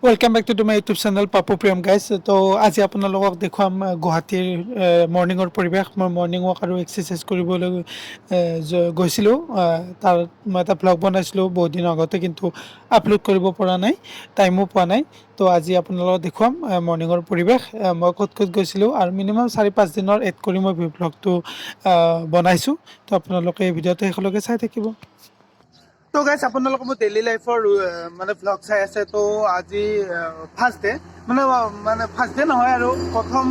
Welcome back to my YouTube channel Papu Priyam guys. तो आज আপোনালোকক দেখুৱাম গুৱাহাটীৰ মৰ্ণিঙৰ পৰিৱেশ। মই মৰ্ণিং ৱাক আৰু এক্সাৰচাইজ কৰিবলৈ গৈছিলোঁ। তাৰ মই এটা ব্লগ বনাইছিলোঁ বহুত দিন আগতে, কিন্তু আপলোড কৰিব পৰা নাই, টাইমো পোৱা নাই। তো আজি আপোনালোকক দেখুৱাম মৰ্ণিঙৰ পৰিৱেশ। মই ক'ত ক'ত গৈছিলোঁ আৰু মিনিমাম 4-5 দিনৰ এড কৰি মই ব্লগটো বনাইছোঁ। তো আপোনালোকে এই ভিডিঅ'টো শেষলৈকে চাই থাকিব। তো গাইজ আপোনালোকে মোৰ ডেইলি লাইফৰ মানে ব্লগ চাই আছে। তো আজি ফাৰ্ষ্ট ডে, মানে ফাৰ্ষ্ট ডে নহয় আৰু প্ৰথম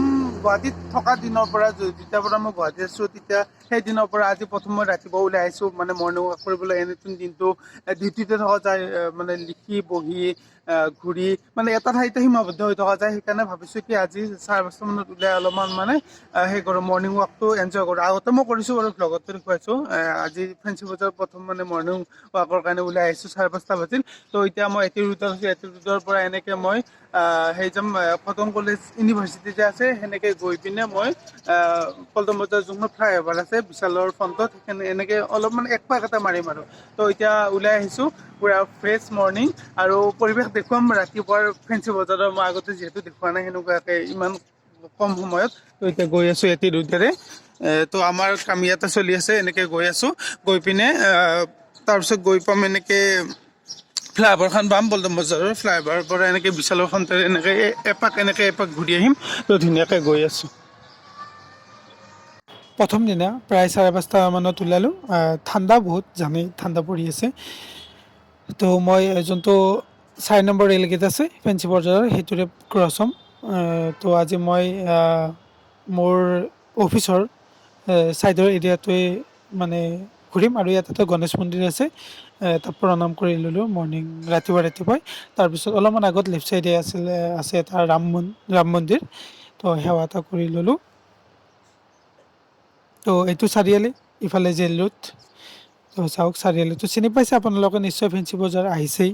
গুৱাহাটীত থকা দিনৰ পৰা, যেতিয়াৰ পৰা মই গুৱাহাটীত আছোঁ তেতিয়া সেই দিনৰ পৰা আজি প্ৰথম মই ৰাতিপুৱা ওলাই আহিছোঁ মানে মৰ্ণিং ৱাক কৰিবলৈ। এনেটো দিনটো ডিউটিতে থকা যায়, মানে লিখি বহি ঘূৰি মানে এটা ঠাইতে সীমাবদ্ধ হৈ থকা যায়। সেইকাৰণে ভাবিছোঁ কি আজি 5:30 মানত ওলাই অলপমান মানে সেই কৰোঁ, মৰ্ণিং ৱাকটো এনজয় কৰোঁ। আগতে মই কৰিছোঁ বাৰু, ব্লগতো দেখুৱাইছোঁ। আজি ফেঞ্চি বজাৰ প্ৰথম মানে মৰ্ণিং ৱাকৰ কাৰণে ওলাই আহিছোঁ 5:30 বাজিল। তো এতিয়া মই এটি ৰোডত আছোঁ। এটি ৰোডৰ পৰা এনেকৈ মই সেই যাম কটন কলেজ ইউনিভাৰ্চিটি যে আছে, সেনেকৈ গৈ পিনে মই পল্টন বজাৰ যোনখন ফ্লাইঅভাৰ আছে বিশালৰ ফ্ৰণ্টত, সেইকাৰণে এনেকৈ অলপমান এক পাক এটা মাৰিম আৰু। তো এতিয়া ওলাই আহিছোঁ পূৰা ফ্ৰেছ মৰ্ণিং আৰু পৰিৱেশ দেখুৱাম ৰাতিপুৱাৰ ফেঞ্চি বজাৰৰ। মই আগতে যিহেতু দেখুওৱা নাই সেনেকুৱাকৈ ইমান কম সময়ত। তো এতিয়া গৈ আছোঁ এটি ৰোডেৰে। তো আমাৰ কাম ইয়াতে চলি আছে, এনেকৈ গৈ আছোঁ। গৈ পিনে তাৰপিছত গৈ পাম এনেকৈ ফ্লাইঅভাৰখন পাম, পল্টন বজাৰৰ ফ্লাইঅভাৰৰ পৰা এনেকৈ বিশালৰ ফ্ৰণ্টেৰে এনেকৈ এপাক ঘূৰি আহিম। তো ধুনীয়াকৈ গৈ আছোঁ। প্ৰথম দিনা প্ৰায় 5:30 মানত ওলালোঁ। ঠাণ্ডা বহুত, জানেই ঠাণ্ডা পৰি আছে। তো মই যোনটো 4 নম্বৰ ৰেল গেট আছে ফেঞ্চি বজাৰৰ, সেইটোৰে ক্ৰছ হ'ম। তো আজি মই মোৰ অফিচৰ ছাইডৰ এৰিয়াটোৱে মানে ঘূৰিম। আৰু ইয়াত এটা গণেশ মন্দিৰ আছে, তাত প্ৰণাম কৰি ল'লোঁ ৰাতিপুৱাই। তাৰপিছত অলপমান আগত লেফ্ট ছাইডে আছে এটা ৰাম মন্দিৰ, তো সেৱা এটা কৰি ল'লোঁ। তো এইটো চাৰিআলি, ইফালে জেল ৰোড। তো চাওক চাৰিআলিটো চিনি পাইছে আপোনালোকে নিশ্চয়, ফেঞ্চি বজাৰ আহিছেই।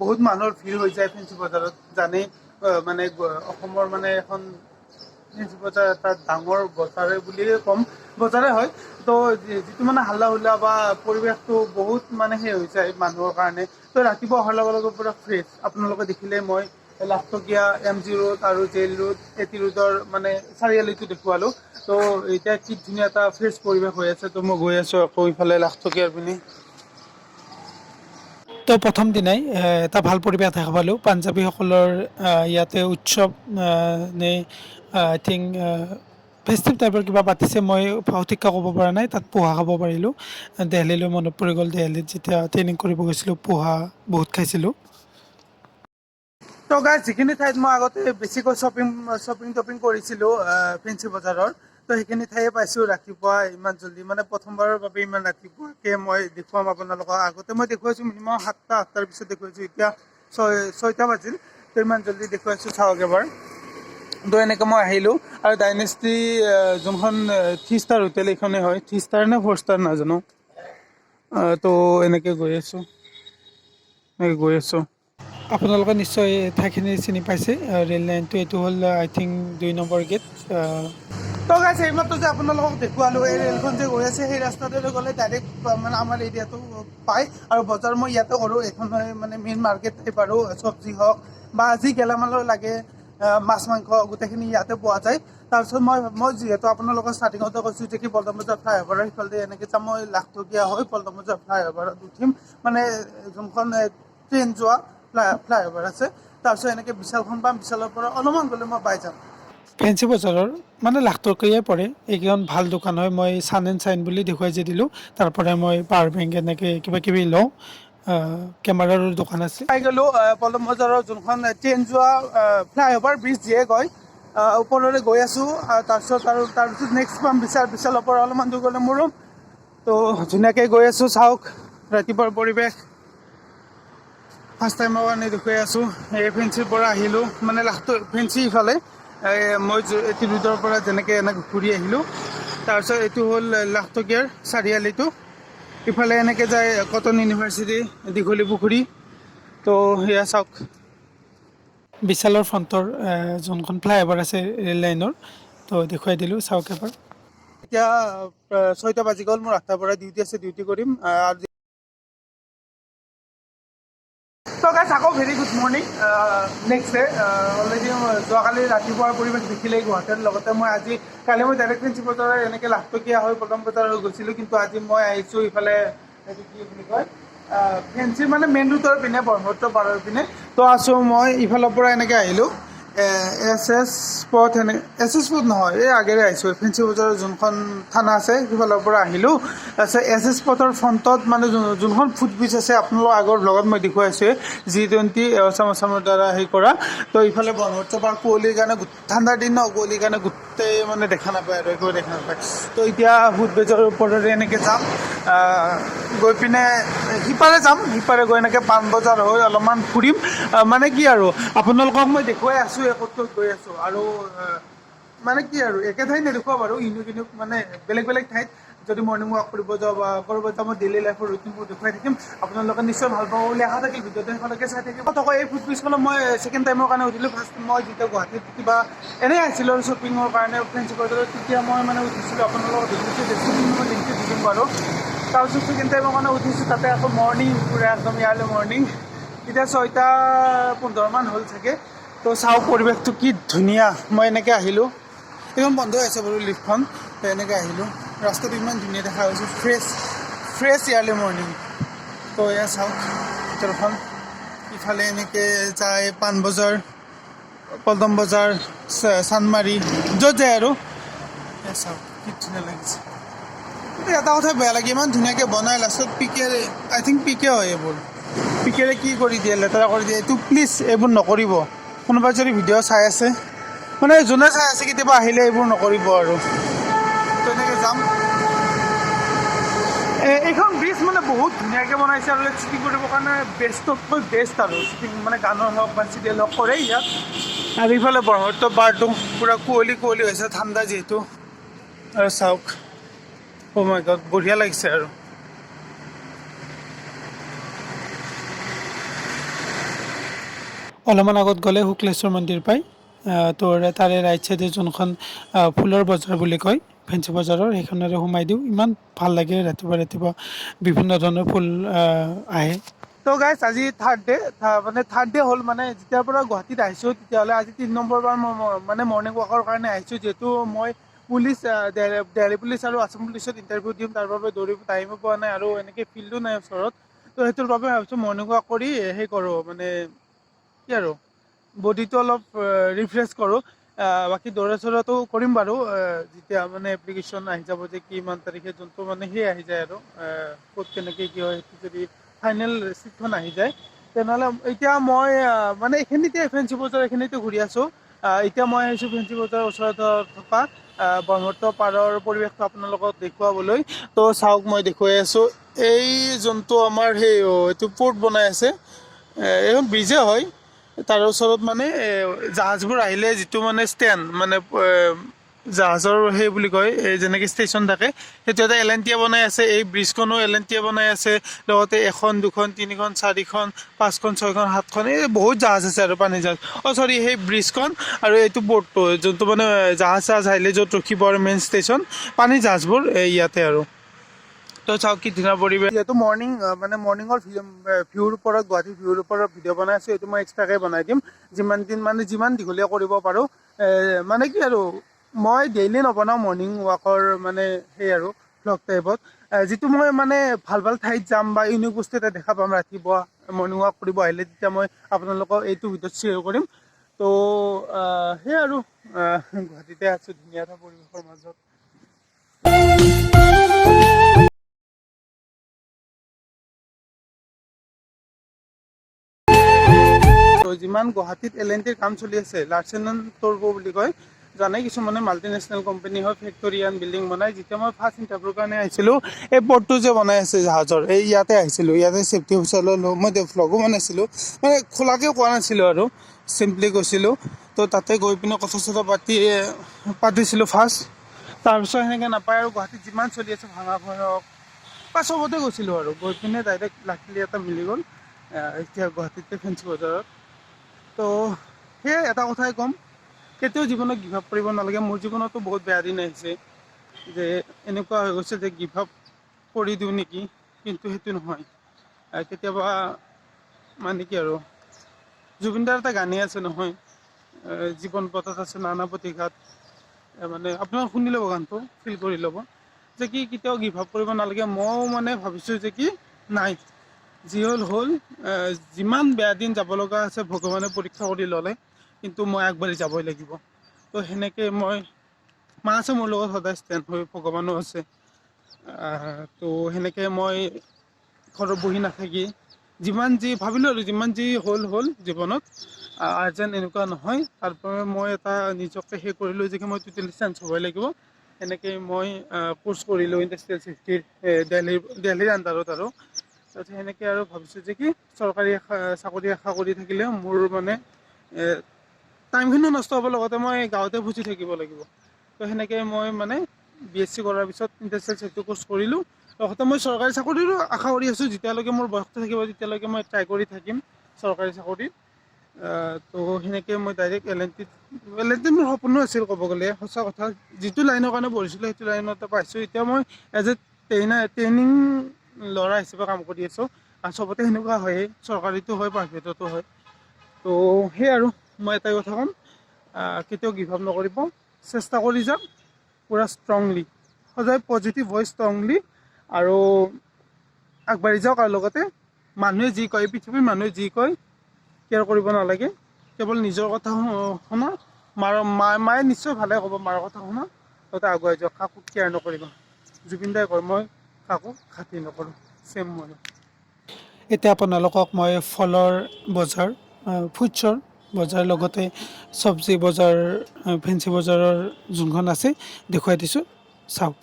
বহুত মানুহৰ ভিৰ হৈ যায় ফেঞ্চি বজাৰত, জানেই। মানে অসমৰ মানে এখন ফেঞ্চি বজাৰ এটা ডাঙৰ বজাৰে বুলিয়ে ক'ম, বজাৰে হয়। তো যিটো মানে হাল্লা হুল্লা বা পৰিৱেশটো বহুত মানে সেই হৈ যায় মানুহৰ কাৰণে। তো ৰাতিপুৱা অহাৰ লগে লগে পূৰা ফ্ৰেছ। আপোনালোকে দেখিলে মই লাখটকীয়া, MG ৰোড আৰু জেল ৰোড, এটি ৰোডৰ মানে চাৰিআলিটো দেখুৱালোঁ। তো এতিয়া কি ধুনীয়া এটা ফ্ৰেছ পৰিৱেশ হৈ আছে। তো মই গৈ আছোঁ আকৌ ইফালে লাখটকীয়াৰ পিনে। তো প্ৰথম দিনাই এটা ভাল পৰিৱেশ দেখা পালোঁ। পাঞ্জাৱীসকলৰ ইয়াতে উৎসৱ নে আই থিংক ফেষ্টিভ টাইপৰ কিবা পাতিছে, মই সঠিককৈ ক'ব পৰা নাই। তাত পোহা খাব পাৰিলোঁ। দেলহিলৈ মনত পৰি গ'ল, দেলহিত যেতিয়া ট্ৰেইনিং কৰিব গৈছিলোঁ পোহা বহুত খাইছিলোঁ। তো গাইজ, যিখিনি ঠাইত মই আগতে বেছিকৈ শ্বপিং কৰিছিলোঁ ফেঞ্চি বজাৰৰ, তো সেইখিনি ঠাইয়ে পাইছোঁ ৰাতিপুৱা ইমান জল্দি। মানে প্ৰথমবাৰৰ বাবে ইমান ৰাতিপুৱাকৈ মই দেখুৱাম আপোনালোকক। আগতে মই দেখুৱাইছোঁ মিনিমাম 7-8টাৰ পিছত দেখুৱাইছোঁ, এতিয়া 6টা বাজিল। তো ইমান জল্দি দেখুৱাইছোঁ, চাওক এবাৰ। তো এনেকৈ মই আহিলোঁ আৰু ডাইনেষ্টি যোনখন 3 ষ্টাৰ হোটেল, এইখনেই হয়। 3 ষ্টাৰ নে 4 ষ্টাৰ নাজানো। তো এনেকৈ গৈ আছোঁ। আপোনালোকে নিশ্চয় ঠাইখিনি চিনি পাইছে। ৰেল লাইনটো এইটো হ'ল আই থিংক 2 নম্বৰ গেট। তো গাইজ, এইমাত্ৰ যে আপোনালোকক দেখুৱালোঁ, এই ৰেলখন যে গৈ আছে সেই ৰাস্তাটোৰে গ'লে ডাইৰেক্ট মানে আমাৰ এৰিয়াটো পায়। আৰু বজাৰ মই ইয়াতে কৰোঁ। এইখন মানে মেইন মাৰ্কেট টাইপ আৰু, চব্জি হওক বা যি গেলামালৰ লাগে, মাছ মাংস গোটেইখিনি ইয়াতে পোৱা যায়। তাৰপিছত মই যিহেতু আপোনালোকৰ ষ্টাৰ্টিঙতে কৈছোঁ যে কি পল্টন বজাৰ ফ্লাইঅভাৰৰ সিফালে এনেকৈ যাম। মই লাখটকীয়া হৈ পল্টন বজাৰ ফ্লাইঅভাৰত উঠিম, মানে যোনখন ট্ৰেইন যোৱা ফ্লাইঅভাৰ আছে। তাৰপিছত এনেকৈ বিশালখন পাম, বিশালৰ পৰা অলপমান গ'লে মই পাই যাম। ফেঞ্চি বজাৰৰ মানে লাখটকীয়াই পৰে। এইকেইখন ভাল দোকান হয়। মই চান এণ্ড চাইন বুলি দেখুৱাই যে দিলোঁ, তাৰ পৰাই মই পাৱাৰ বেংক এনেকৈ কিবা কিবি লওঁ। কেমেৰাৰো দোকান আছে। পাই গ'লোঁ পল্টন বজাৰৰ যোনখন ট্ৰেইন যোৱা ফ্লাইঅভাৰ ব্ৰিজ যিয়ে কয়, ওপৰলৈ গৈ আছোঁ। তাৰপিছত নেক্সট পাম বিশালৰ পৰা অলপমান দূৰ গ'লে মোৰ ৰুম। তো ধুনীয়াকৈ গৈ আছোঁ, চাওক ৰাতিপুৱাৰ পৰিৱেশ। ফাৰ্ষ্ট টাইমৰ কাৰণে দেখুৱাই আছোঁ। এই ফেঞ্চিৰ পৰা আহিলোঁ, মানে ফেঞ্চি ইফালে মই এটি ৰোডৰ পৰা যেনেকৈ এনেকৈ ঘূৰি আহিলোঁ। তাৰপিছত এইটো হ'ল লাখটকীয়াৰ চাৰিআলিটো। ইফালে এনেকৈ যায় কটন ইউনিভাৰ্চিটি, দীঘলী পুখুৰী। তো সেয়া চাওক বিশালৰ ফ্ৰণ্টৰ যোনখন ফ্লাইঅভাৰ আছে ৰেল লাইনৰ, তো দেখুৱাই দিলোঁ, চাওক এবাৰ। এতিয়া 6টা বাজি গ'ল, মোৰ 8টাৰ পৰা ডিউটি আছে, ডিউটি কৰিম। তো গাইছ আকৌ very good morning next day already যোৱাকালি ৰাতিপুৱাৰ পৰিৱেশ দেখিলেই গুৱাহাটীৰ লগতে মই আজি কালি মই ডাইৰেক্ট ফেঞ্চি বজাৰ এনেকৈ লাখটকীয়া হৈ পদম বজাৰ হৈ গৈছিলোঁ কিন্তু আজি মই আহিছোঁ ইফালে এইটো কি বুলি কয় ফেঞ্চি মানে মেইন ৰোডৰ পিনে ব্ৰহ্মপুত্ৰ পাৰৰ পিনে তো আছোঁ মই ইফালৰ পৰা এনেকৈ আহিলোঁ S S spot S S spot নহয় এই আগেৰে আহিছোঁ ফেঞ্চি বজাৰৰ যোনখন থানা আছে সিফালৰ পৰা আহিলোঁ তাৰপিছত এছ এছ স্পটৰ ফ্ৰণ্টত মানে যোনখন ফুটব্ৰিজ আছে আপোনালোকৰ আগৰ ব্লগত মই দেখুৱাইছোঁ G20 অসামৰ দ্বাৰা হেৰি কৰা তো ইফালে ব্ৰহ্মপুত্ৰ পাৰ কুঁৱলীৰ কাৰণে ঠাণ্ডাৰ দিন ন কুঁৱলীৰ কাৰণে গোটেই মানে দেখা নাপায় আৰু একো দেখা নাপায় তো এতিয়া ফুটব্ৰিজৰ ওপৰেৰে এনেকৈ যাম গৈ পিনে সিপাৰে যাম সিপাৰে গৈ এনেকৈ পাণবজাৰ হৈ অলপমান ফুৰিম মানে কি আৰু আপোনালোকক মই দেখুৱাই আছোঁ ক'ত ক'ত গৈ আছোঁ আৰু মানে কি আৰু একে ঠাইত নেদেখুৱাওঁ বাৰু ইউনিক মানে বেলেগ বেলেগ ঠাইত যদি মৰ্ণিং ৱাক কৰিব যাওঁ বা ক'ৰবাত যাওঁ মই ডেইলি লাইফৰ ৰুটিনবোৰ দেখুৱাই থাকিম আপোনালোকে নিশ্চয় ভাল পাব বুলি আশা থাকিল ভিডিঅ'টো শেষলৈকে চাই থাকিব আকৌ এই ফুটব্ৰিজখনত মই ছেকেণ্ড টাইমৰ কাৰণে উঠিলোঁ ফাৰ্ষ্ট মই যেতিয়া গুৱাহাটীত কিবা এনেই আহিছিলোঁ আৰু শ্বপিঙৰ কাৰণে ফেঞ্চি বজাৰত তেতিয়া মই মানে উঠিছিলোঁ আপোনালোকক দেখিছোঁ ডেছক্ৰিপশ্যন মই লিংকটো দি দিম বাৰু তাৰপিছত ছেকেণ্ড টাইমৰ কাৰণে উঠিছোঁ তাতে আকৌ মৰ্ণিং পুৰা একদম ইয়ালৈ মৰ্ণিং এতিয়া 6:15 হ'ল চাগে তো চাওঁ পৰিৱেশটো কি ধুনীয়া মই এনেকৈ আহিলোঁ একদম বন্ধ হৈ আছে বাৰু লিফ্টখন তো এনেকৈ আহিলোঁ ৰাস্তাটো ইমান ধুনীয়া দেখা হৈছে ফ্ৰেছ ইয়াৰলি মৰ্ণিং তো এয়া চাওক ভিতৰখন ইফালে এনেকৈ যায় পাণবজাৰ পল্টন বজাৰ চানমাৰী য'ত যায় আৰু এয়া চাওক কি ধুনীয়া লাগিছে কিন্তু এটা কথা বেয়া লাগে ইমান ধুনীয়াকৈ বনাই লাষ্টত পিকেৰে আই থিংক পিকে হয় এইবোৰ পিকেৰে কি কৰি দিয়ে লেতেৰা কৰি দিয়ে এইটো প্লিজ এইবোৰ নকৰিব কোনোবাই যদি ভিডিঅ' চাই আছে মানে যোনে চাই আছে কেতিয়াবা আহিলে এইবোৰ নকৰিব আৰু তেনেকৈ যাম এইখন ব্ৰিজ মানে বহুত ধুনীয়াকৈ বনাইছে আৰু শ্বুটিং কৰিবৰ কাৰণে বেষ্টতকৈ বেষ্ট আৰু শ্বুটিং মানে গানৰ হওক বা চিৰিয়েল হওক কৰে ইয়াত আৰু ইফালে ব্ৰহ্মপুত্ৰ পাৰটো পূৰা কুঁৱলী হৈছে ঠাণ্ডা যিহেতু আৰু চাওক অ' মাই গড বঢ়িয়া লাগিছে আৰু অলপমান আগত গ'লে শুক্লেশ্বৰ মন্দিৰ পায় তো তাৰে ৰাইট চাইডে যোনখন ফুলৰ বজাৰ বুলি কয় ফেঞ্চি বজাৰৰ সেইখনেৰে সোমাই দিওঁ ইমান ভাল লাগে ৰাতিপুৱা বিভিন্ন ধৰণৰ ফুল আহে তো গাইছ আজি থাৰ্ড ডে হ'ল মানে যেতিয়াৰ পৰা গুৱাহাটীত আহিছোঁ তেতিয়াহ'লে আজি 3 নম্বৰ বাৰ মই মানে মৰ্ণিং ৱাকৰ কাৰণে আহিছোঁ যিহেতু মই পুলিচ দিল্লী পুলিচ আৰু আছাম পুলিচত ইণ্টাৰভিউ দিম তাৰ বাবে দৌৰিব টাইমো পোৱা নাই আৰু এনেকৈ ফিল্ডো নাই ওচৰত তো সেইটোৰ বাবে ভাবিছোঁ মৰ্ণিং ৱাক কৰি সেই কৰোঁ মানে কি আৰু বডিটো অলপ ৰিফ্ৰেছ কৰোঁ বাকী দৌৰা চৌৰাটো কৰিম বাৰু যেতিয়া মানে এপ্লিকেশ্যন আহি যাব যে কিমান তাৰিখে যোনটো মানে সেই আহি যায় আৰু ক'ত কেনেকৈ কি হয় সেইটো যদি ফাইনেল চিটখন আহি যায় তেনেহ'লে এতিয়া মই মানে এইখিনিতে ফেঞ্চি বজাৰ এইখিনিতে ঘূৰি আছোঁ এতিয়া মই আহিছোঁ ফেঞ্চি বজাৰৰ ওচৰত থকা ব্ৰহ্মপুত্ৰ পাৰৰ পৰিৱেশটো আপোনালোকক দেখুৱাবলৈ তো চাওক মই দেখুৱাই আছোঁ এই যোনটো আমাৰ সেই এইটো পৰ্ট বনাই আছে এইখন ব্ৰিজে হয় তাৰ ওচৰত মানে জাহাজবোৰ আহিলে যিটো মানে ষ্টেণ্ড মানে জাহাজৰ সেই বুলি কয় যেনেকৈ ষ্টেচন থাকে সেইটো এটা এলেণ্টিয়া বনাই আছে এই ব্ৰিজখনো এলেণ্টিয়া বনাই আছে লগতে 1 2 3 4 5 6 7 এই বহুত জাহাজ আছে আৰু পানী জাহাজ চৰি সেই ব্ৰিজখন আৰু এইটো পৰ্টটো যোনটো মানে জাহাজ আহিলে য'ত ৰখিব আৰু মেইন ষ্টেচন পানী জাহাজবোৰ ইয়াতে আৰু তো চাওক কি ধুনীয়া পৰিৱেশ যিহেতু মৰ্ণিং মানে মৰ্ণিঙৰ ভিউৰ ওপৰত গুৱাহাটীৰ ভিউৰ ওপৰত ভিডিঅ' বনাই আছোঁ এইটো মই এক্সট্ৰাকৈ বনাই দিম যিমান দীঘলীয়া কৰিব পাৰোঁ মানে কি আৰু মই ডেইলি নবনাওঁ মৰ্ণিং ৱাকৰ মানে সেই আৰু ভ্লগ টাইপত যিটো মই মানে ভাল ঠাইত যাম বা ইউনিক বস্তু এটা দেখা পাম ৰাতিপুৱা মৰ্ণিং ৱাক কৰিব আহিলে তেতিয়া মই আপোনালোকক এইটো ভিডিঅ'ত শ্বেয়াৰ কৰিম তো সেই আৰু গুৱাহাটীতে আছোঁ ধুনীয়া এটা পৰিৱেশৰ মাজত যিমান গুৱাহাটীত এল&টিৰ কাম চলি আছে লাৰ্চেন এণ্ড টৰ্বো বুলি কয় জানে কিছুমানে মাল্টিনেশ্যনেল কোম্পানী হয় ফেক্টৰী এণ্ড বিল্ডিং বনাই যেতিয়া মই ফাৰ্ষ্ট ইণ্টাৰভিউৰ কাৰণে আহিছিলোঁ এই পৰ্টটো যে বনাই আছে জাহাজৰ এই ইয়াতে আহিছিলোঁ ইয়াতে ছেফটি অফিচাৰ লৈ মই ভ্লগো বনাইছিলোঁ মানে খোলাকৈ কোৱা নাছিলোঁ আৰু চিম্পলি গৈছিলোঁ তো তাতে গৈ পিনে কথা চথা পাতিছিলোঁ ফাৰ্ষ্ট তাৰপিছত সেনেকৈ নাপায় আৰু গুৱাহাটীত যিমান চলি আছে ভাঙা হওক বা চবতে গৈছিলোঁ আৰু গৈ পিনে ডাইৰেক্ট লাকিলি এটা মিলি গ'ল এতিয়া গুৱাহাটীতে ফেঞ্চি বজাৰত তো সেয়ে এটা কথাই ক'ম কেতিয়াও জীৱনত গিভ আপ কৰিব নালাগে মোৰ জীৱনতো বহুত বেয়া দিন আহিছে যে এনেকুৱা হৈ গৈছে যে গিভ আপ কৰি দিওঁ নেকি কিন্তু সেইটো নহয় কেতিয়াবা মানে কি আৰু জুবিনদাৰ এটা গানেই আছে নহয়, জীৱন পথত আছে নানা প্ৰতিঘাত। মানে আপোনালোকে শুনি ল'ব গানটো, ফিল কৰি ল'ব যে কি কেতিয়াও গিভ আপ কৰিব নালাগে। ময়ো মানে ভাবিছোঁ যে কি নাই, যি হ'ল হ'ল, যিমান বেয়া দিন যাব লগা আছে ভগৱানে পৰীক্ষা কৰি ল'লে, কিন্তু মই আগবাঢ়ি যাবই লাগিব। তো সেনেকৈ মই মা আছে মোৰ লগত সদায় ষ্টেণ্ড হৈ, ভগৱানো আছে। তো সেনেকৈ মই ঘৰত বহি নাথাকি যিমান যি ভাবিলোঁ আৰু যিমান যি হ'ল হ'ল জীৱনত, যেন এনেকুৱা নহয়। তাৰপৰা মই এটা নিজকে সেই কৰিলোঁ যে মই টোটেলি চেঞ্জ হ'বই লাগিব। সেনেকৈ মই কোৰ্চ কৰিলোঁ ইণ্ডাষ্ট্ৰিয়েল ছেফটিৰ, দেলহিৰ আণ্ডাৰত আৰু। তাৰপিছত সেনেকৈ আৰু ভাবিছোঁ যে কি চৰকাৰী চাকৰি আশা কৰি থাকিলেও মোৰ মানে টাইমখিনিও নষ্ট হ'ব, লগতে মই গাঁৱতে ফুচি থাকিব লাগিব। তো সেনেকৈ মই মানে BSc কৰাৰ পিছত ইণ্ডাষ্ট্ৰিয়েল ছেফটি কোৰ্চ কৰিলোঁ। লগতে মই চৰকাৰী চাকৰিৰো আশা কৰি আছোঁ, যেতিয়ালৈকে মোৰ বয়সটো থাকিব তেতিয়ালৈকে মই ট্ৰাই কৰি থাকিম চৰকাৰী চাকৰিত। তো সেনেকৈ মই ডাইৰেক্ট L&Tত মোৰ সপোনো আছিল ক'ব গ'লে, সঁচা কথা। যিটো লাইনৰ কাৰণে পঢ়িছিলোঁ সেইটো লাইনতে পাইছোঁ। এতিয়া মই এজ এ ট্ৰেইনিং ল'ৰা হিচাপে কাম কৰি আছোঁ। আৰু চবতে সেনেকুৱা হয়েই, চৰকাৰীতো হয়, প্ৰাইভেটতো হয়। তো সেই আৰু মই এটাই কথা ক'ম, কেতিয়াও গিভ আপ নকৰিব, চেষ্টা কৰি যাওক পূৰা ষ্ট্ৰংলি, সদায় পজিটিভ হয় ষ্ট্ৰংলি, আৰু আগবাঢ়ি যাওক। আৰু লগতে মানুহে যি কয়, পৃথিৱীৰ মানুহে যি কয় কেয়াৰ কৰিব নালাগে, কেৱল নিজৰ কথা শুনা। মায়ে নিশ্চয় ভালে ক'ব, মাৰ কথা শুনা, লগতে আগুৱাই যাওক, কাকো কেয়াৰ নকৰিব। জুবিনদাই কয় মই কাকো খাতিৰ নকৰোঁ, ছেম মই। এতিয়া আপোনালোকক মই ফলৰ বজাৰ, ফ্ৰুটছৰ বজাৰ, লগতে চব্জি বজাৰ, ফেঞ্চি বজাৰৰ যোনখন আছে দেখুৱাই দিছোঁ, চাওক।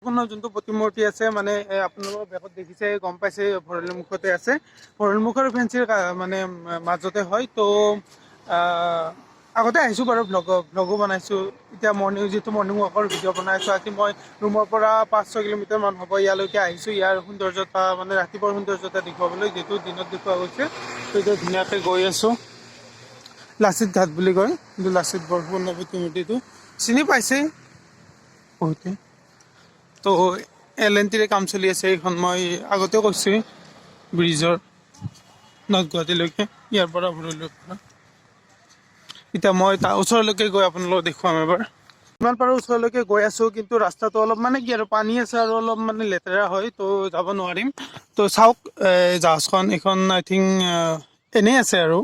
যোনটো প্ৰতিমূৰ্তি আছে মানে আপোনালোকৰ বেগত দেখিছে, গম পাইছে ভৰলুৰ মুখতে আছে। ভৰলুৰ মুখৰ ফেঞ্চিৰ মানে মাজতে হয়। তো আগতে আহিছোঁ বাৰু, ভ্লগো বনাইছোঁ। এতিয়া যিহেতু মৰ্ণিং ৱাকৰ ভিডিঅ' বনাই আছোঁ। আজি মই ৰুমৰ পৰা 5-6 কিলোমিটাৰমান হ'ব ইয়ালৈকে আহিছোঁ, ইয়াৰ সৌন্দৰ্যতা মানে ৰাতিপুৱাৰ সৌন্দৰ্যতা দেখুৱাবলৈ, যিহেতু দিনত দেখুওৱা গৈছে। তো এতিয়া ধুনীয়াকৈ গৈ আছোঁ, লাচিত ঘাট বুলি কয়, কিন্তু লাচিত বৰফুকনৰ প্ৰতিমূৰ্তিটো চিনি পাইছেই বহুতে। তো L&Tৰে কাম চলি আছে এইখন, মই আগতেও কৈছোঁ, ব্ৰিজৰ নৰ্থ গুৱাহাটীলৈকে, ইয়াৰ পৰা ভৰলুৰ পৰা। এতিয়া মই তাৰ ওচৰলৈকে গৈ আপোনালোকক দেখুৱাম এবাৰ। যিমান পাৰোঁ ওচৰলৈকে গৈ আছোঁ, কিন্তু ৰাস্তাটো অলপ মানে কি আৰু পানী আছে আৰু অলপ মানে লেতেৰা হয়, তো যাব নোৱাৰিম। তো চাওক জাহাজখন, এইখন আই থিংক এনেই আছে আৰু।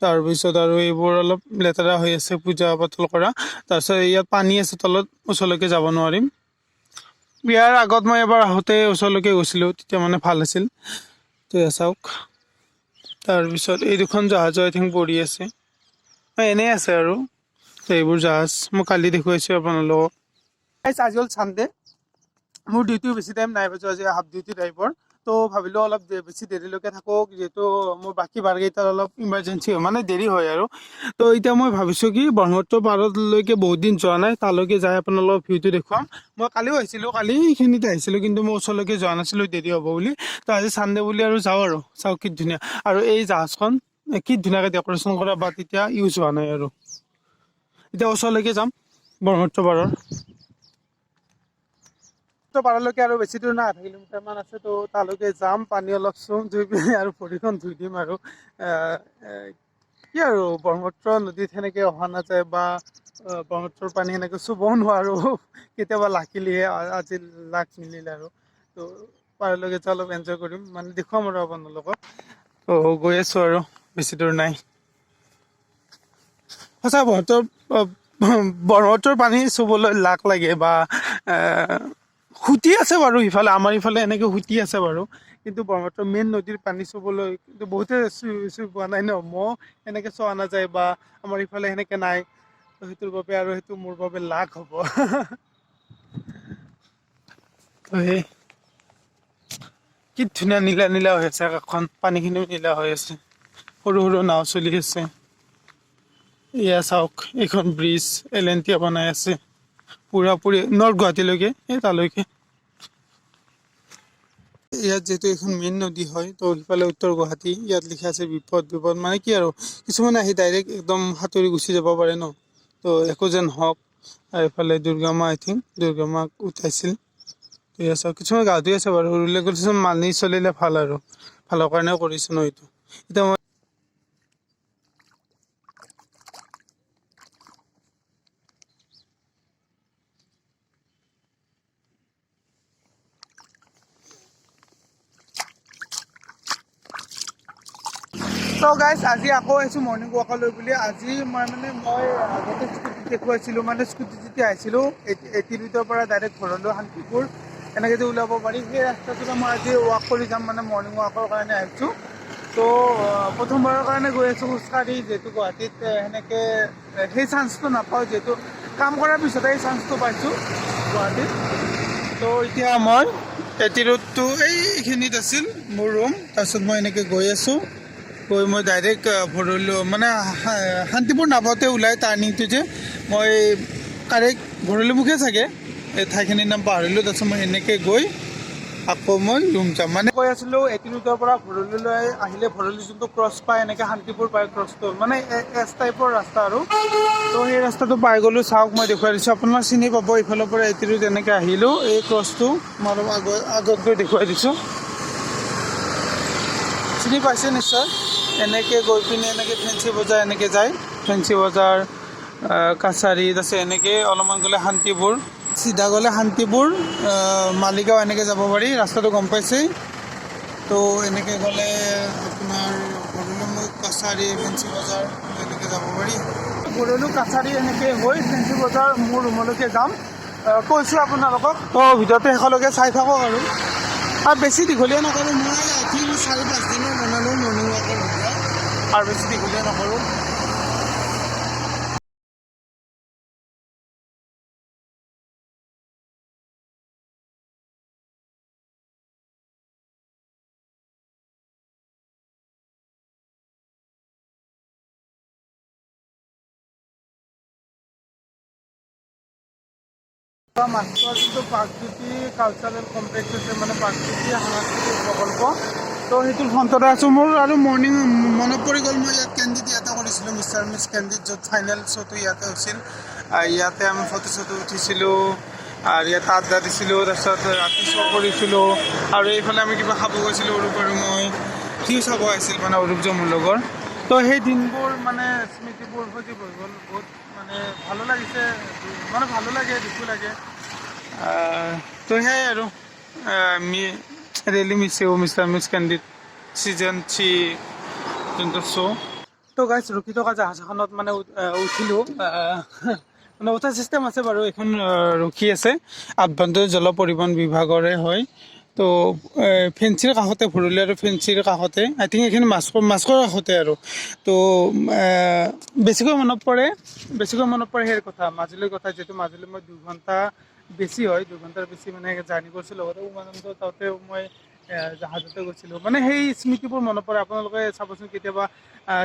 তাৰপিছত আৰু এইবোৰ অলপ লেতেৰা হৈ আছে, পূজা পাতল কৰা। তাৰপিছত ইয়াত পানী আছে তলত, ওচৰলৈকে যাব নোৱাৰিম। ইয়াৰ আগত মই এবাৰ আহোঁতে ওচৰলৈকে গৈছিলোঁ, তেতিয়া মানে ভাল আছিল। তো চাওক, তাৰপিছত এই দুখন জাহাজো আই থিংক পৰি আছে, এনেই আছে আৰু। তো এইবোৰ জাহাজ মই কালি দেখুৱাইছোঁ আপোনালোকক। আজি হ'ল ছানডে, মোৰ ডিউটিও বেছি টাইম নাই, আজি হাফ ডিউটি টাইপৰ। তো ভাবিলোঁ অলপ বেছি দেৰিলৈকে থাকক, যিহেতু মোৰ বাকী বাৰকেইটাত অলপ ইমাৰ্জেঞ্চি হয়, মানে দেৰি হয় আৰু। তো এতিয়া মই ভাবিছোঁ কি ব্ৰহ্মপুত্ৰ পাৰলৈকে বহুত দিন যোৱা নাই, তালৈকে যাই আপোনালোকক ভিউটো দেখুৱাম। মই কালিও আহিছিলোঁ, কালি এইখিনিতে আহিছিলোঁ, কিন্তু মই ওচৰলৈকে যোৱা নাছিলোঁ, দেৰি হ'ব বুলি। তো আজি ছানডে বুলি আৰু যাওঁ আৰু। চাওক কি ধুনীয়া, আৰু এই জাহাজখন কি ধুনীয়াকৈ ডেক'ৰেশ্যন কৰা, বাট এতিয়া ইউজ হোৱা নাই আৰু। এতিয়া ওচৰলৈকে যাম ব্ৰহ্মপুত্ৰ পাৰৰ। পাৰলৈকে আৰু বেছি দূৰ নাই, 8 কিলোমিটাৰমান আছে। তো তালৈকে যাম, পানী অলপ চুম, ধুই পিনে আৰু ভৰিখন ধুই দিম আৰু। কি আৰু ব্ৰহ্মপুত্ৰ নদীত সেনেকে অহা নাযায় বা ব্ৰহ্মপুত্ৰৰ পানী সেনেকে চুবও নোৱাৰো কেতিয়াবা লাকিলিহে আজি লাক মিলিলে আৰু তো পাৰলৈকে যে অলপ এনজয় কৰিম মানে দেখুৱাম আৰু আপোনালোকক তো গৈ আছো আৰু বেছি দূৰ নাই সঁচা ব্ৰহ্মপুত্ৰৰ পানী চুবলৈ লাক লাগে বা সুতি আছে বাৰু ইফালে আমাৰ ইফালে এনেকে সুতি আছে বাৰু কিন্তু ব্ৰহ্মপুত্ৰ মেইন নদীৰ পানী চুবলৈ কিন্তু বহুতে চুই পোৱা নাই ন মই সেনেকে চোৱা নাযায় বা আমাৰ ইফালে সেনেকে নাই তো সেইটোৰ বাবে আৰু সেইটো মোৰ বাবে লাক হ'ব তো সেই কি ধুনীয়া নীলা নীলা হৈ আছে আকাশখন পানীখিনিও নীলা হৈ আছে সৰু সৰু নাও চলি আছে এয়া চাওক এইখন ব্ৰিজ এলেণ্টিয়া বনাই আছে পুৰাপুৰি নৰ্থ গুৱাহাটীলৈকে এই তালৈকে ইয়াত যিহেতু এখন মেইন নদী হয় তো সিফালে উত্তৰ গুৱাহাটী ইয়াত লিখা আছে বিপদ বিপদ মানে কি আৰু কিছুমানে আহি ডাইৰেক্ট একদম সাঁতুৰি গুচি যাব পাৰে ন তো একো যেন হওক আৰু এইফালে দুৰ্গা মা আই থিংক দুৰ্গা মাক উঠাইছিল তো ইয়াত চাওক কিছুমান গা ধুই আছে বাৰু ৰেগুলেশ্যন মানি চলিলে ভাল আৰু ভালৰ কাৰণেও কৰিছে ন এইটো এতিয়া মই তো গাইজ আজি আকৌ আহিছোঁ মৰ্ণিং ৱাকলৈ বুলি আজি মই আগতে স্কুটি দেখুৱাইছিলোঁ মানে স্কুটি যেতিয়া আহিছিলোঁ 88 পৰা ডাইৰেক্ট ঘৰলৈ শান্তিপুৰ এনেকৈ যে ওলাব পাৰি সেই ৰাস্তাটোতে মই আজি ৱাক কৰি যাম মানে মৰ্ণিং ৱাকৰ কাৰণে আহিছোঁ তো প্ৰথমবাৰৰ কাৰণে গৈ আছোঁ খোজকাঢ়ি যিহেতু গুৱাহাটীত সেনেকৈ সেই চান্সটো নাপাওঁ যিহেতু কাম কৰাৰ পিছতে এই চান্সটো পাইছোঁ গুৱাহাটীত তো এতিয়া মই 88 এইখিনিত আছিল মোৰ ৰুম তাৰপিছত মই এনেকৈ গৈ আছোঁ গৈ মই ডাইৰেক্ট ভৰলো মানে শান্তিপুৰ নাপাওঁতে ওলাই টাৰ্ণিংটো যে মই কাৰেক্ট ভৰলুমুখে চাগে এই ঠাইখিনিৰ নাম পাহৰিলোঁ তাৰপিছত মই এনেকৈ গৈ আকৌ মই ৰুম যাম মানে কৈ আছিলোঁ 88 পৰা ভৰলুলৈ আহিলে ভৰলু যোনটো ক্ৰছ পায় এনেকৈ শান্তিপুৰ পায় ক্ৰছটো মানে এছ টাইপৰ ৰাস্তা আৰু তো সেই ৰাস্তাটো পাই গ'লোঁ চাওক মই দেখুৱাই দিছোঁ আপোনাৰ চিনি পাব ইফালৰ পৰা 88 এনেকৈ আহিলোঁ এই ক্ৰছটো মই অলপ আগত গৈ দেখুৱাই দিছোঁ চিনি পাইছে নিশ্চয় এনেকৈ গৈ পিনে এনেকৈ ফেঞ্চি বজাৰ এনেকৈ যায় ফেঞ্চি বজাৰ কাছাৰী আছে এনেকৈ অলপমান গ'লে শান্তিপুৰ চিধা গ'লে শান্তিপুৰ মালিগাঁও এনেকৈ যাব পাৰি ৰাস্তাটো গম পাইছেই তো এনেকৈ গ'লে আপোনাৰ ভৰলুমুখ কাছাৰী ফেঞ্চি বজাৰ এনেকৈ যাব পাৰি ভৰলুমুখ কাছাৰী এনেকৈ হৈ ফেঞ্চি বজাৰ মোৰ ৰুমলৈকে যাম কৈছোঁ আপোনালোকক তো ভিতৰতে শেষলৈকে চাই থাকক আৰু বেছি দীঘলীয়া নকৰোঁ মই আজি 4-5 দিনৰ বনালোঁ মৰ্ণিং ৱাকৰ ভিডিঅ' আৰু বেছি দীঘলীয়া নকৰোঁ মাছখোৱাৰ যোনটো প্ৰাকৃতিক কালচাৰেল কমপ্লেক্স আছে মানে প্ৰাকৃতিক সাংস্কৃতিক প্ৰকল্প তো সেইটোৰ ফ্ৰণ্টতে আছোঁ মোৰ আৰু মৰ্ণিং মনত পৰি গ'ল মই ইয়াত কেণ্ডিড ইয়াতে কৰিছিলোঁ মিষ্টাৰ মিছ কেণ্ডিড য'ত ফাইনেল শ্ব'টো ইয়াতে হৈছিল ইয়াতে আমি ফটো চটো উঠিছিলোঁ আৰু ইয়াত আড্ডা দিছিলোঁ তাৰপিছত ৰাতি শ্ব' কৰিছিলোঁ আৰু এইফালে আমি কিবা খাব গৈছিলোঁ অৰূপ আৰু মই সিও চাব আহিছিল মানে অৰূপ যে মোৰ লগৰ তো সেই দিনবোৰ মানে স্মৃতিবোৰ সজীৱ হৈ গ'ল বহুত মানে ভালো লাগিছে মানে ভালো লাগে দুখো লাগে তো সেয়াই আৰু আমি really miss you mister miss candid season 3 যোনটো শ্ব' তো গাইজ ৰখি থকা জাহাজ এখনত মানে উঠিলোঁ মানে উঠাৰ চিষ্টেম আছে বাৰু এখন ৰখি আছে আভ্যন্তৰীণ জল পৰিবহণ বিভাগৰে হয় তো ফেঞ্চিৰ কাষতে ভৰলু আৰু ফেঞ্চিৰ কাষতে আই থিংক এইখিনি মাছখোৱাৰ কাষতে আৰু তো বেছিকৈ মনত পৰে সেই কথা মাজুলীৰ কথা যিহেতু মাজুলী মই 2 ঘণ্টা বেছি হয় 2 ঘণ্টাৰ বেছি মানে জাৰ্ণি কৰিছিলোঁ লগতে উমানন্দ তাতেও মই জাহাজতে গৈছিলোঁ মানে সেই স্মৃতিবোৰ মনত পৰে আপোনালোকে চাবচোন কেতিয়াবা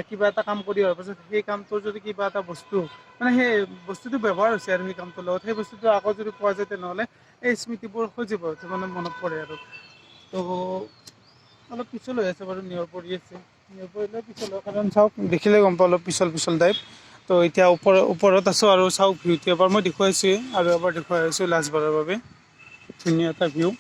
কিবা এটা কাম কৰি অহাৰ পাছত সেই কামটোৰ যদি কিবা এটা বস্তু মানে সেই বস্তুটো ব্যৱহাৰ হৈছে আৰু সেই কামটোৰ লগত সেই বস্তুটো আকৌ যদি পোৱা যায় তেনেহ'লে এই স্মৃতিবোৰ সজীৱ হৈছে মানে মনত পৰে আৰু তো অলপ পিছল হৈ আছে বাৰু নিয়ৰ পৰি আছে নিয়ৰ পৰিলে পিছল হয় কাৰণ চাওক দেখিলে গম পাওঁ অলপ পিছল টাইপ তো এতিয়া ওপৰত আছোঁ আৰু চাওক ভিউটো এবাৰ মই দেখুৱাইছোঁৱেই আৰু এবাৰ দেখুৱাই আছোঁ লাষ্টবাৰৰ বাবে ধুনীয়া এটা ভিউ